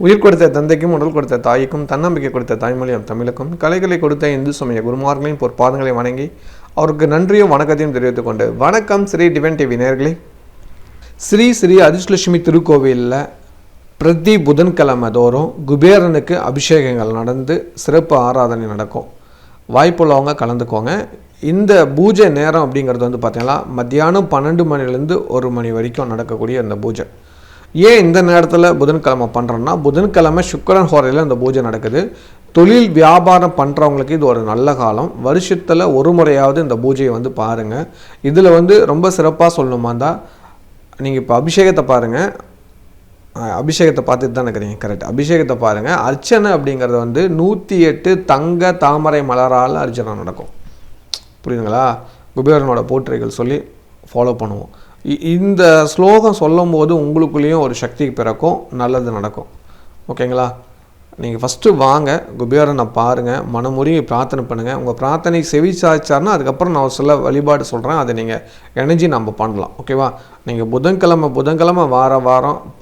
உயிர் கொடுத்த தந்தைக்கும் உடல் கொடுத்த தாய்க்கும் தன்னம்பிக்கை கொடுத்த தாய்மொழியும் தமிழுக்கும் கலைகளை கொடுத்த இந்து சமய குருமார்களின் பொற்பாதங்களை வணங்கி அவருக்கு நன்றியும் வணக்கத்தையும் தெரிவித்துக் கொண்டு வணக்கம் ஸ்ரீ டிவன் டிவி நேயர்களே. ஸ்ரீ ஸ்ரீ அதிர்ஷ்டலட்சுமி திருக்கோவிலில் பிரதி புதன்கிழமை தோறும் குபேரனுக்கு அபிஷேகங்கள் நடந்து சிறப்பு ஆராதனை நடக்கும். வாய்ப்புள்ளவங்க கலந்துக்கோங்க. இந்த பூஜை நேரம் அப்படிங்கிறது வந்து பார்த்தீங்கன்னா மத்தியானம் 12 மணிலேருந்து 1 மணி வரைக்கும் நடக்கக்கூடிய இந்த பூஜை. ஏன் இந்த நேரத்தில் புதன்கிழமை பண்ணுறோன்னா, புதன்கிழமை சுக்கிரன் ஹோரையில் இந்த பூஜை நடக்குது. தொழில் வியாபாரம் பண்ணுறவங்களுக்கு இது ஒரு நல்ல காலம். வருஷத்தில் ஒரு முறையாவது இந்த பூஜையை வந்து பாருங்கள். இதில் வந்து ரொம்ப சிறப்பாக சொல்லணுமா தான் நீங்கள் இப்போ அபிஷேகத்தை பாருங்கள். அபிஷேகத்தை பார்த்துட்டு தான் இருக்கிறீங்க, கரெக்ட். அபிஷேகத்தை பாருங்கள். அர்ச்சனை அப்படிங்கிறது வந்து 108 தங்க தாமரை மலரால் அர்ச்சனை நடக்கும். புரியுதுங்களா? குபேரனோட போற்றிகள் சொல்லி ஃபாலோ பண்ணுவோம். இந்த ஸ்லோகம் சொல்லும் போது உங்களுக்குள்ளேயும் ஒரு சக்தி பிறக்கும், நல்லது நடக்கும். ஓகேங்களா? நீங்கள் ஃபஸ்ட்டு வாங்க, குபேரனை பாருங்கள், மனமுருகி பிரார்த்தனை பண்ணுங்கள். உங்கள் பிரார்த்தனை செவி சாய்ச்சார்னா அதுக்கப்புறம் நான் சில வழிபாடு சொல்கிறேன், அதை நீங்கள் எனர்ஜி நம்ம பண்ணலாம். ஓகேவா? நீங்கள் புதன்கிழமை வாரம்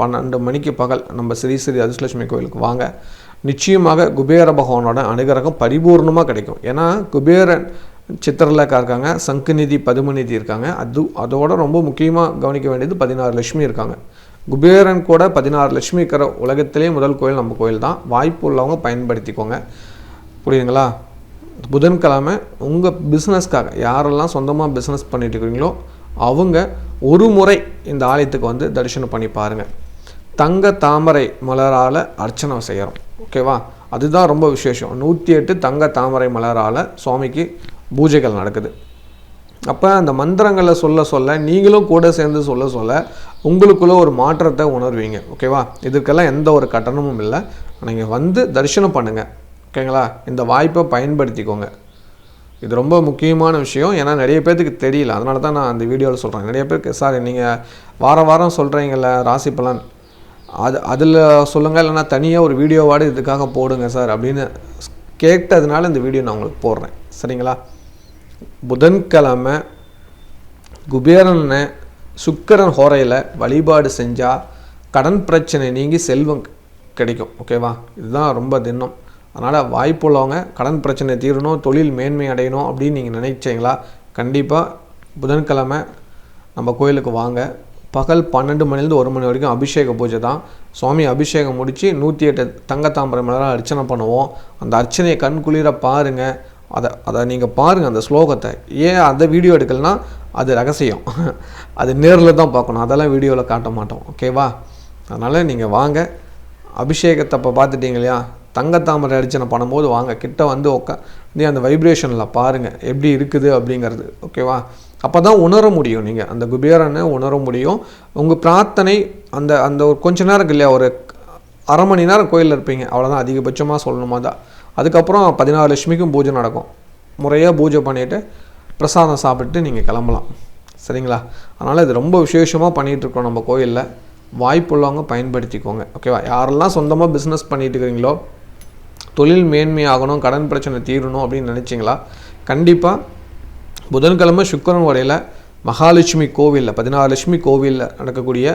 12 மணிக்கு பகல் நம்ம ஸ்ரீ ஸ்ரீ அதிர்ஷ்டலட்சுமி கோயிலுக்கு வாங்க. நிச்சயமாக குபேர பகவானோட அனுகிரகம் பரிபூர்ணமாக கிடைக்கும். ஏன்னா குபேரன் சித்திரலேக்கா இருக்காங்க, சங்குநிதி பதுமநிதி இருக்காங்க. அதோட ரொம்ப முக்கியமாக கவனிக்க வேண்டியது 16 லட்சுமி இருக்காங்க. குபேரன் கூட 16 லட்சுமி இருக்கிற உலகத்திலே முதல் கோயில் நம்ம கோயில் தான். வாய்ப்பு உள்ளவங்க பயன்படுத்திக்கோங்க. புரியுதுங்களா? புதன்கிழமை உங்கள் பிஸ்னஸ்க்காக யாரெல்லாம் சொந்தமாக பிஸ்னஸ் பண்ணிட்டு இருக்கிறீங்களோ அவங்க ஒரு முறை இந்த ஆலயத்துக்கு வந்து தரிசனம் பண்ணி பாருங்கள். தங்க தாமரை மலரால் அர்ச்சனை செய்கிறோம். ஓகேவா? அதுதான் ரொம்ப விசேஷம். 108 தங்க தாமரை மலரால் சுவாமிக்கு பூஜைகள் நடக்குது. அப்போ அந்த மந்திரங்களை சொல்ல நீங்களும் கூட சேர்ந்து சொல்ல உங்களுக்குள்ள ஒரு மாற்றத்தை உணர்வீங்க. ஓகேவா? இதுக்கெல்லாம் எந்த ஒரு கட்டணமும் இல்லை. நீங்கள் வந்து தரிசனம் பண்ணுங்கள். ஓகேங்களா? இந்த வாய்ப்பை பயன்படுத்திக்கோங்க. இது ரொம்ப முக்கியமான விஷயம். ஏன்னா நிறைய பேர்த்துக்கு தெரியல, அதனால தான் நான் அந்த வீடியோவில் சொல்கிறேன். நிறைய பேருக்கு சார் நீங்கள் வாரம் சொல்கிறீங்கள ராசி பலன், அதில் சொல்லுங்கள், இல்லைனா தனியாக ஒரு வீடியோவாடு இதுக்காக போடுங்க சார் அப்படின்னு கேட்டதுனால இந்த வீடியோ நான் உங்களுக்கு போடுறேன். சரிங்களா? புதன்கிழமை குபேரனை சுக்கிரன் ஹோரையில் வழிபாடு செஞ்சால் கடன் பிரச்சனை நீங்கி செல்வம் கிடைக்கும். ஓகேவா? இதுதான் ரொம்ப தினம். அதனால் வாய்ப்புள்ளவங்க கடன் பிரச்சனை தீரணும், தொழில் மேன்மை அடையணும் அப்படின்னு நீங்கள் நினைச்சிங்களா, கண்டிப்பாக புதன்கிழமை நம்ம கோயிலுக்கு வாங்க. பகல் 12 மணிலேருந்து 1 மணி வரைக்கும் அபிஷேக பூஜை தான். சுவாமி அபிஷேகம் முடித்து 108 தங்கத்தாமரை மலரால் அர்ச்சனை பண்ணுவோம். அந்த அர்ச்சனையை கண்குளிர பாருங்கள். அதை நீங்கள் பாருங்கள் அந்த ஸ்லோகத்தை. ஏன் அந்த வீடியோ எடுக்கலைன்னா அது ரகசியம், அது நேரில் தான் பார்க்கணும், அதெல்லாம் வீடியோவில் காட்ட மாட்டோம். ஓகேவா? அதனால் நீங்கள் வாங்க. அபிஷேகத்தை இப்போ பார்த்துட்டீங்க இல்லையா, தங்கத்தாமரை அர்ச்சனை பண்ணும்போது வாங்க, கிட்ட வந்து உட்காந்து அந்த வைப்ரேஷனில் பாருங்கள் எப்படி இருக்குது அப்படிங்கிறது. ஓகேவா? அப்போ தான் உணர முடியும், நீங்கள் அந்த குபேரனை உணர முடியும். உங்கள் பிரார்த்தனை அந்த ஒரு கொஞ்ச நேரம் இருக்கு இல்லையா, ஒரு அரை மணி நேரம் கோயிலில் இருப்பீங்க, அவ்வளோதான். அதிகபட்சமாக சொல்லணுமா தான். அதுக்கப்புறம் 16 லட்சுமிக்கும் பூஜை நடக்கும். முறையாக பூஜை பண்ணிவிட்டு பிரசாதம் சாப்பிட்டு நீங்கள் கிளம்பலாம். சரிங்களா? அதனால் இது ரொம்ப விசேஷமாக பண்ணிகிட்ருக்கோம் நம்ம கோயிலில். வாய்ப்புள்ளவங்க பயன்படுத்திக்கோங்க. ஓகேவா? யாரெல்லாம் சொந்தமாக பிஸ்னஸ் பண்ணிகிட்டு இருக்கிறீங்களோ, தொழில் மேன்மையாகணும், கடன் பிரச்சனை தீரணும் அப்படின்னு நினச்சிங்களா, கண்டிப்பாக புதன்கிழமை சுக்கிரன் வரையில் மகாலட்சுமி கோவிலில் 16 லட்சுமி கோவிலில் நடக்கக்கூடிய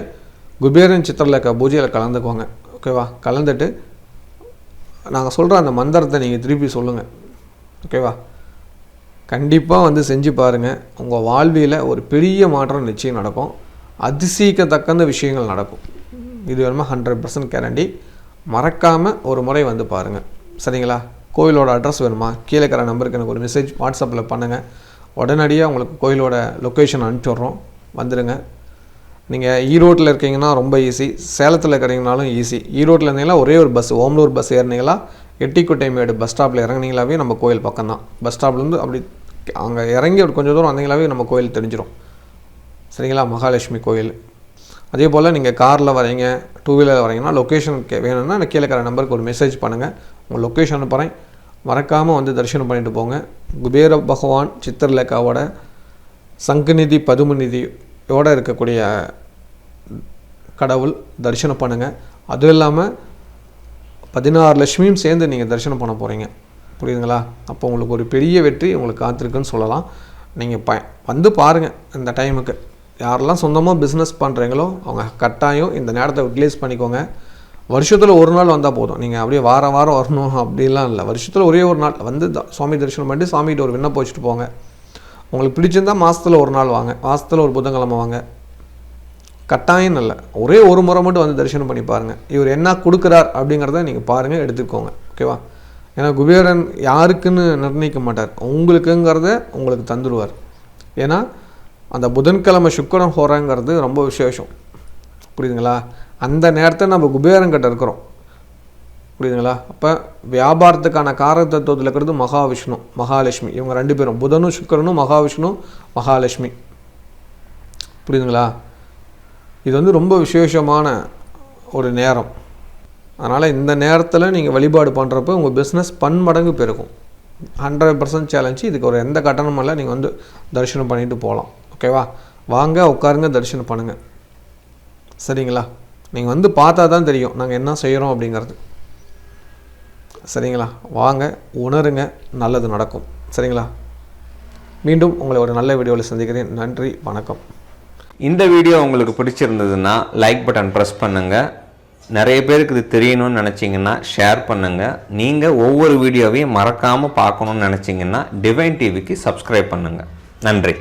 குபேரன் சித்திரலேக்கா பூஜையில் கலந்துக்குவாங்க. ஓகேவா? கலந்துட்டு நாங்கள் சொல்கிற அந்த மந்திரத்தை நீங்கள் திருப்பி சொல்லுங்கள். ஓகேவா? கண்டிப்பாக வந்து செஞ்சு பாருங்கள். உங்கள் வாழ்வியில் ஒரு பெரிய மாற்றம் நிச்சயம் நடக்கும். அதிசயிக்கத்தக்க விஷயங்கள் நடக்கும். இது வேணுமா 100% கேரண்டி. மறக்காமல் ஒரு முறை வந்து பாருங்கள். சரிங்களா? கோயிலோட அட்ரஸ் வேணுமா, கீழே இருக்கிற நம்பருக்கு எனக்கு ஒரு மெசேஜ் வாட்ஸ்அப்பில் பண்ணுங்கள். உடனடியாக உங்களுக்கு கோயிலோட லொக்கேஷன் அனுப்பிச்சுட்றோம், வந்துடுங்க. நீங்கள் ஈரோட்டில் இருக்கீங்கன்னா ரொம்ப ஈஸி, சேலத்தில் இருக்கிறீங்கனாலும் ஈஸி. ஈரோட்டில் இருந்தீங்களா ஒரே ஒரு பஸ், ஓமலூர் பஸ் ஏறினீங்களா எட்டிக்குட்டைமேடு பஸ் ஸ்டாப்பில் இறங்குனீங்களாவே நம்ம கோயில் பக்கம் தான். பஸ் ஸ்டாப்லேருந்து அப்படி அங்கே இறங்கி ஒரு கொஞ்சம் தூரம் வந்தீங்களாவே நம்ம கோயில் தெரிஞ்சிடும். சரிங்களா? மகாலட்சுமி கோயில். அதே போல் நீங்கள் காரில் வரீங்க, 2 வீலரில் வரீங்கன்னா லொக்கேஷன் வேணும்னா எனக்கு கீழே இருக்கிற நம்பருக்கு ஒரு மெசேஜ் பண்ணுங்கள், உங்கள் லொக்கேஷன் அனுப்புகிறேன். மறக்காமல் வந்து தரிசனம் பண்ணிட்டு போங்க. குபேர பகவான் சித்திரலேக்காவோட சங்குநிதி பதுமநிதியோடு இருக்கக்கூடிய கடவுள் தரிசனம் பண்ணுங்கள். அதுவும் இல்லாமல் 16 லட்சுமியும் சேர்ந்து நீங்கள் தரிசனம் பண்ண போகிறீங்க. புரியுதுங்களா? அப்போ உங்களுக்கு ஒரு பெரிய வெற்றி உங்களுக்கு காத்திருக்குன்னு சொல்லலாம். நீங்கள் வந்து பாருங்கள். இந்த டைமுக்கு யாரெல்லாம் சொந்தமாக பிஸ்னஸ் பண்ணுறீங்களோ அவங்க கட்டாயம் இந்த நேரத்தை யூட்டிலைஸ் பண்ணிக்கோங்க. வருஷத்தில் ஒரு நாள் வந்தால் போதும். நீங்கள் அப்படியே வாரம் வரணும் அப்படிலாம் இல்லை. வருஷத்தில் ஒரே ஒரு நாள் வந்து சுவாமி தரிசனம் பண்ணிட்டு சாமிகிட்ட ஒரு விண்ணப்பம் வச்சுட்டு போங்க. உங்களுக்கு பிடிச்சிருந்தால் மாதத்தில் ஒரு நாள் வாங்க, மாதத்தில் ஒரு புதன்கிழமை வாங்க. கட்டாயம் இல்லை, ஒரே ஒரு முறை மட்டும் வந்து தரிசனம் பண்ணி பாருங்கள். இவர் என்ன கொடுக்குறார் அப்படிங்கிறத நீங்கள் பாருங்கள், எடுத்துக்கோங்க. ஓகேவா? ஏன்னா குபேரன் யாருக்குன்னு நிர்ணயிக்க மாட்டார், உங்களுக்குங்கிறத உங்களுக்கு தந்துடுவார். ஏன்னா அந்த புதன்கிழமை சுக்கிரன் ஹோரைங்கிறது ரொம்ப விசேஷம். புரியுதுங்களா? அந்த நேரத்தை நம்ம குபேரங்கிட்ட இருக்கிறோம். புரியுதுங்களா? அப்போ வியாபாரத்துக்கான காரகத்துவத்தில் இருக்கிறது மகாவிஷ்ணு, மகாலட்சுமி. இவங்க 2 பேரும், புதனும் சுக்கிரனும், மகாவிஷ்ணு மகாலட்சுமி. புரியுதுங்களா? இது வந்து ரொம்ப விசேஷமான ஒரு நேரம். அதனால் இந்த நேரத்தில் நீங்கள் வழிபாடு பண்ணுறப்போ உங்கள் பிஸ்னஸ் பன்மடங்கு பெருகும். 100% சேலஞ்சு. இதுக்கு ஒரு எந்த கட்டணமும் இல்லை. நீங்கள் வந்து தரிசனம் பண்ணிட்டு போகலாம். ஓகேவா? வாங்க, உட்காருங்க, தரிசனம் பண்ணுங்கள். சரிங்களா? நீங்கள் வந்து பார்த்தா தான் தெரியும் நாங்கள் என்ன செய்கிறோம் அப்படிங்கிறது. சரிங்களா? வாங்க, உணருங்க, நல்லது நடக்கும். சரிங்களா? மீண்டும் உங்களை ஒரு நல்ல வீடியோவில் சந்திக்கிறேன். நன்றி, வணக்கம். இந்த வீடியோ உங்களுக்கு பிடிச்சிருந்ததுன்னா லைக் பட்டன் ப்ரெஸ் பண்ணுங்கள். நிறைய பேருக்கு இது தெரியணும்னு நினச்சிங்கன்னா ஷேர் பண்ணுங்கள். நீங்கள் ஒவ்வொரு வீடியோவையும் மறக்காமல் பார்க்கணுன்னு நினச்சிங்கன்னா டிவைன் டிவிக்கு சப்ஸ்கிரைப் பண்ணுங்கள். நன்றி.